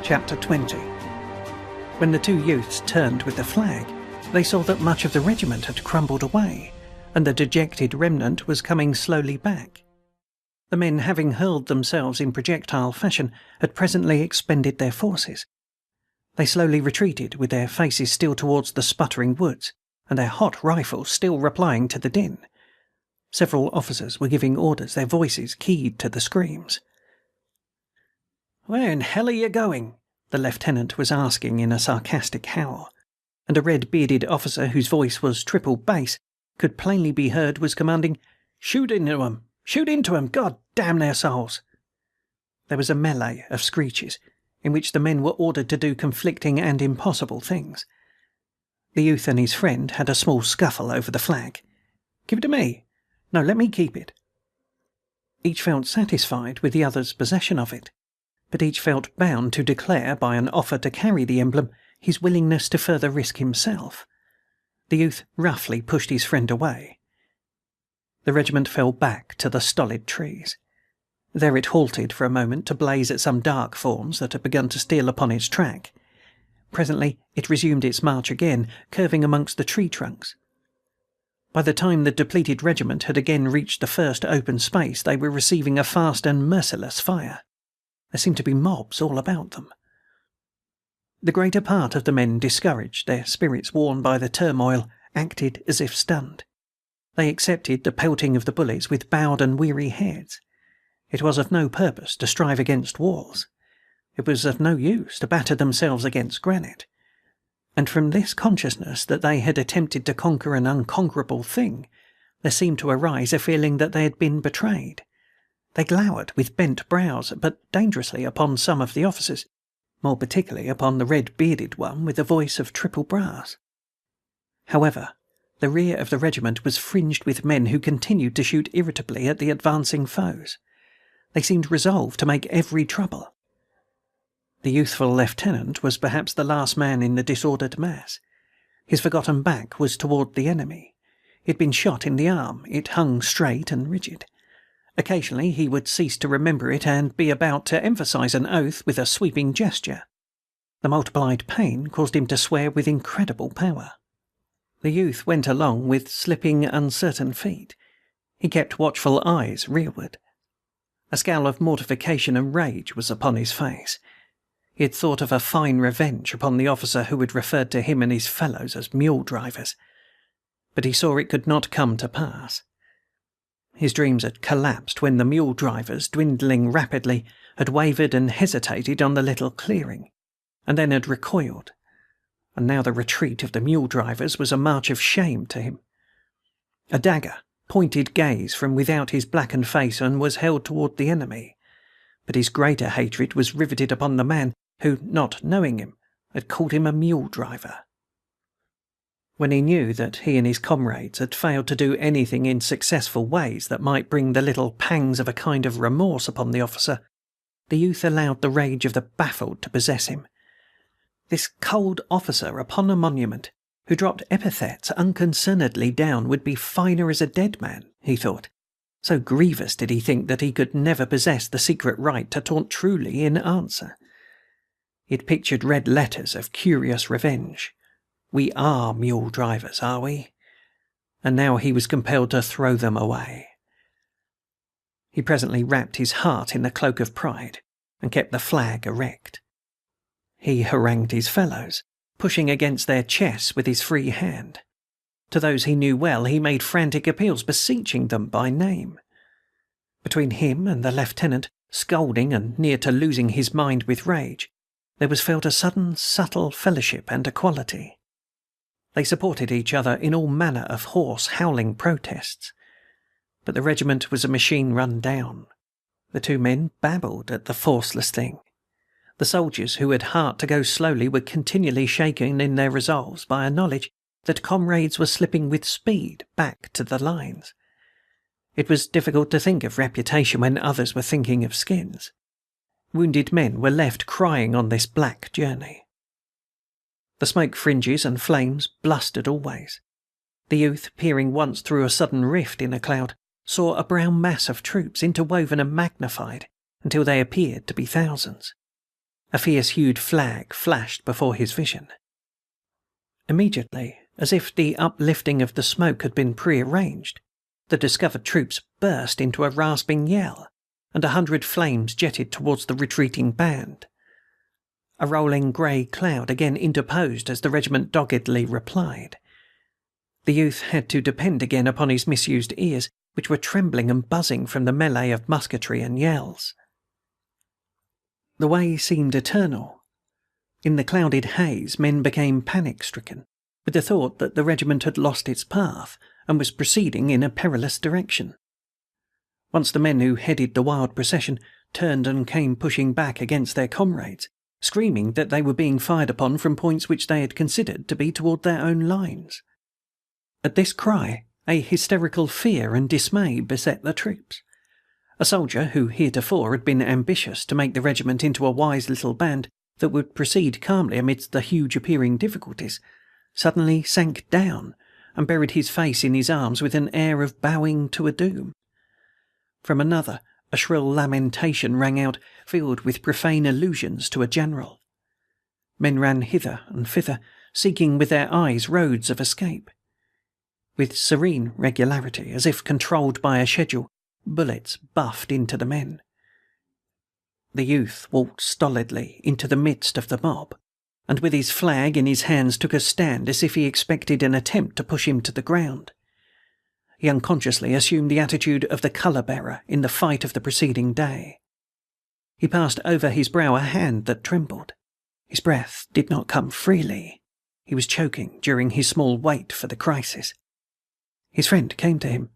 Chapter 20. When the two youths turned with the flag, they saw that much of the regiment had crumbled away, and the dejected remnant was coming slowly back. The men, having hurled themselves in projectile fashion, had presently expended their forces. They slowly retreated, with their faces still towards the sputtering woods, and their hot rifles still replying to the din. Several officers were giving orders, their voices keyed to the screams. "Where in hell are you going?" the lieutenant was asking in a sarcastic howl, and a red-bearded officer whose voice was triple bass could plainly be heard was commanding, "Shoot into 'em! Shoot into 'em! God damn their souls!" There was a melee of screeches, in which the men were ordered to do conflicting and impossible things. The youth and his friend had a small scuffle over the flag. "Give it to me." "No, let me keep it." Each felt satisfied with the other's possession of it, but each felt bound to declare, by an offer to carry the emblem, his willingness to further risk himself. The youth roughly pushed his friend away. The regiment fell back to the stolid trees. There it halted for a moment to blaze at some dark forms that had begun to steal upon its track. Presently it resumed its march again, curving amongst the tree trunks. By the time the depleted regiment had again reached the first open space, they were receiving a fast and merciless fire. There seemed to be mobs all about them. The greater part of the men, discouraged, their spirits worn by the turmoil, acted as if stunned. They accepted the pelting of the bullets with bowed and weary heads. It was of no purpose to strive against walls. It was of no use to batter themselves against granite. And from this consciousness that they had attempted to conquer an unconquerable thing, there seemed to arise a feeling that they had been betrayed. They glowered with bent brows, but dangerously, upon some of the officers, more particularly upon the red-bearded one with the voice of triple brass. However, the rear of the regiment was fringed with men who continued to shoot irritably at the advancing foes. They seemed resolved to make every trouble. The youthful lieutenant was perhaps the last man in the disordered mass. His forgotten back was toward the enemy. He had been shot in the arm. It hung straight and rigid. Occasionally he would cease to remember it and be about to emphasize an oath with a sweeping gesture. The multiplied pain caused him to swear with incredible power. The youth went along with slipping, uncertain feet. He kept watchful eyes rearward. A scowl of mortification and rage was upon his face. He had thought of a fine revenge upon the officer who had referred to him and his fellows as mule drivers, but he saw it could not come to pass. His dreams had collapsed when the mule drivers, dwindling rapidly, had wavered and hesitated on the little clearing, and then had recoiled. And now the retreat of the mule drivers was a march of shame to him. A dagger pointed gaze from without his blackened face and was held toward the enemy, but his greater hatred was riveted upon the man who, not knowing him, had called him a mule driver. When he knew that he and his comrades had failed to do anything in successful ways that might bring the little pangs of a kind of remorse upon the officer, the youth allowed the rage of the baffled to possess him. This cold officer upon a monument, who dropped epithets unconcernedly down, would be finer as a dead man, he thought. So grievous did he think that he could never possess the secret right to taunt truly in answer. He had pictured red letters of curious revenge. "We are mule drivers, are we?" And now he was compelled to throw them away. He presently wrapped his heart in the cloak of pride and kept the flag erect. He harangued his fellows, pushing against their chests with his free hand. To those he knew well he made frantic appeals, beseeching them by name. Between him and the lieutenant, scolding and near to losing his mind with rage, there was felt a sudden subtle fellowship and equality. They supported each other in all manner of hoarse, howling protests. But the regiment was a machine run down. The two men babbled at the forceless thing. The soldiers who had heart to go slowly were continually shaken in their resolves by a knowledge that comrades were slipping with speed back to the lines. It was difficult to think of reputation when others were thinking of skins. Wounded men were left crying on this black journey. The smoke fringes and flames blustered always. The youth, peering once through a sudden rift in a cloud, saw a brown mass of troops interwoven and magnified until they appeared to be thousands. A fierce-hued flag flashed before his vision. Immediately, as if the uplifting of the smoke had been prearranged, the discovered troops burst into a rasping yell, and 100 flames jetted towards the retreating band. A rolling grey cloud again interposed as the regiment doggedly replied. The youth had to depend again upon his misused ears, which were trembling and buzzing from the melee of musketry and yells. The way seemed eternal. In the clouded haze, men became panic-stricken, with the thought that the regiment had lost its path and was proceeding in a perilous direction. Once the men who headed the wild procession turned and came pushing back against their comrades, screaming that they were being fired upon from points which they had considered to be toward their own lines. At this cry, a hysterical fear and dismay beset the troops. A soldier who heretofore had been ambitious to make the regiment into a wise little band that would proceed calmly amidst the huge appearing difficulties, suddenly sank down and buried his face in his arms with an air of bowing to a doom. From another, a shrill lamentation rang out, filled with profane allusions to a general. Men ran hither and thither, seeking with their eyes roads of escape. With serene regularity, as if controlled by a schedule, bullets buffed into the men. The youth walked stolidly into the midst of the mob, and with his flag in his hands took a stand as if he expected an attempt to push him to the ground. He unconsciously assumed the attitude of the colour-bearer in the fight of the preceding day. He passed over his brow a hand that trembled. His breath did not come freely. He was choking during his small wait for the crisis. His friend came to him.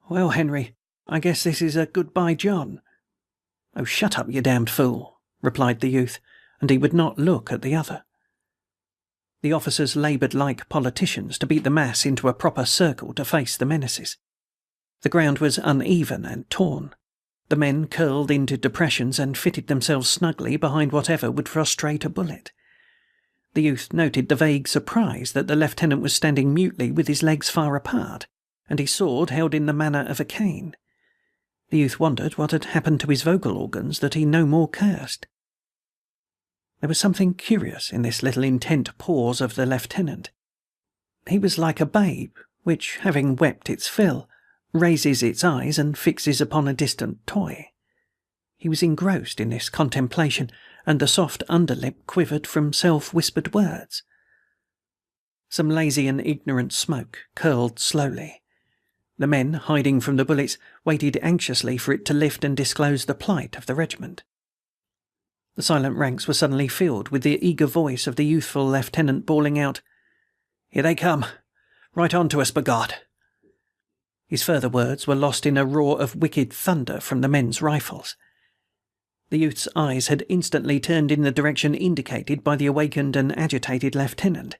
"Well, Henry, I guess this is a goodbye John." "Oh, shut up, you damned fool," replied the youth, and he would not look at the other. The officers laboured like politicians to beat the mass into a proper circle to face the menaces. The ground was uneven and torn. The men curled into depressions and fitted themselves snugly behind whatever would frustrate a bullet. The youth noted the vague surprise that the lieutenant was standing mutely with his legs far apart, and his sword held in the manner of a cane. The youth wondered what had happened to his vocal organs that he no more cursed. There was something curious in this little intent pause of the lieutenant. He was like a babe, which, having wept its fill, raises its eyes and fixes upon a distant toy. He was engrossed in this contemplation, and the soft underlip quivered from self-whispered words. Some lazy and ignorant smoke curled slowly. The men, hiding from the bullets, waited anxiously for it to lift and disclose the plight of the regiment. The silent ranks were suddenly filled with the eager voice of the youthful lieutenant bawling out, "Here they come! Right on to us, b'God!" His further words were lost in a roar of wicked thunder from the men's rifles. The youth's eyes had instantly turned in the direction indicated by the awakened and agitated lieutenant,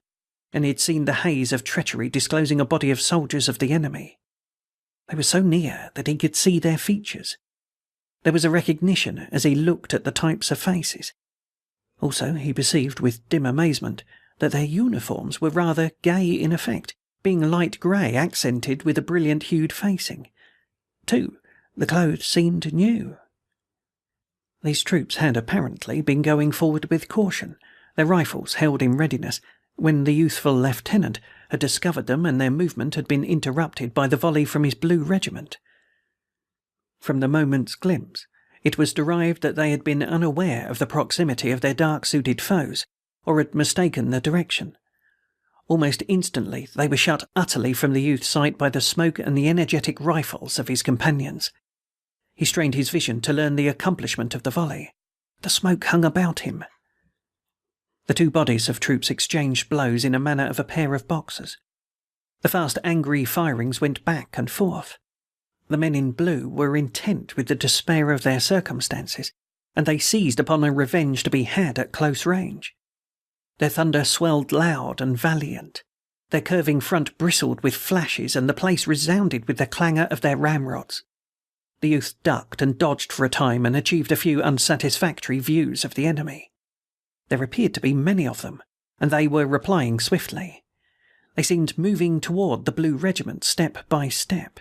and he had seen the haze of treachery disclosing a body of soldiers of the enemy. They were so near that he could see their features. There was a recognition as he looked at the types of faces. Also, he perceived with dim amazement that their uniforms were rather gay in effect, being light grey accented with a brilliant-hued facing. Too, the clothes seemed new. These troops had apparently been going forward with caution, their rifles held in readiness, when the youthful lieutenant had discovered them and their movement had been interrupted by the volley from his blue regiment. From the moment's glimpse, it was derived that they had been unaware of the proximity of their dark-suited foes, or had mistaken the direction. Almost instantly they were shut utterly from the youth's sight by the smoke and the energetic rifles of his companions. He strained his vision to learn the accomplishment of the volley. The smoke hung about him. The two bodies of troops exchanged blows in a manner of a pair of boxers. The fast, angry firings went back and forth. The men in blue were intent with the despair of their circumstances, and they seized upon a revenge to be had at close range. Their thunder swelled loud and valiant. Their curving front bristled with flashes, and the place resounded with the clangor of their ramrods. The youth ducked and dodged for a time and achieved a few unsatisfactory views of the enemy. There appeared to be many of them, and they were replying swiftly. They seemed moving toward the blue regiment step by step.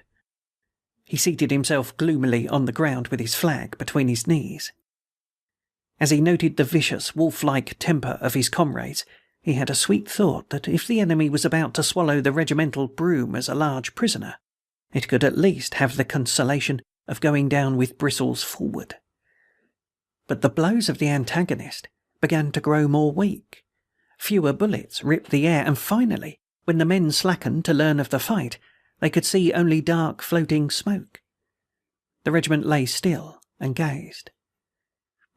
He seated himself gloomily on the ground with his flag between his knees. As he noted the vicious, wolf-like temper of his comrades, he had a sweet thought that if the enemy was about to swallow the regimental broom as a large prisoner, it could at least have the consolation of going down with bristles forward. But the blows of the antagonist began to grow more weak. Fewer bullets ripped the air, and finally, when the men slackened to learn of the fight, they could see only dark, floating smoke. The regiment lay still and gazed.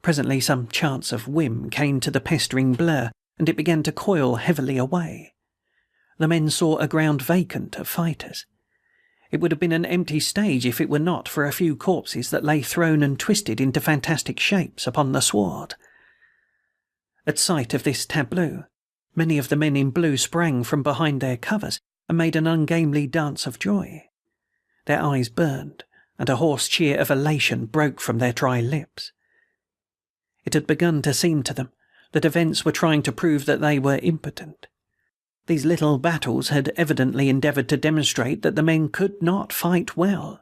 Presently some chance of whim came to the pestering blur, and it began to coil heavily away. The men saw a ground vacant of fighters. It would have been an empty stage if it were not for a few corpses that lay thrown and twisted into fantastic shapes upon the sward. At sight of this tableau, many of the men in blue sprang from behind their covers and made an ungainly dance of joy. Their eyes burned, and a hoarse cheer of elation broke from their dry lips. It had begun to seem to them that events were trying to prove that they were impotent. These little battles had evidently endeavoured to demonstrate that the men could not fight well.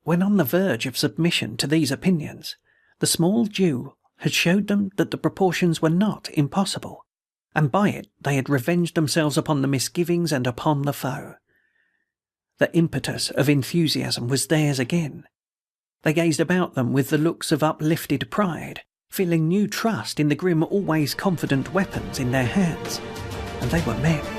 When on the verge of submission to these opinions, the small Jew had showed them that the proportions were not impossible, and by it they had revenged themselves upon the misgivings and upon the foe. The impetus of enthusiasm was theirs again. They gazed about them with the looks of uplifted pride, feeling new trust in the grim, always confident weapons in their hands, and they were men.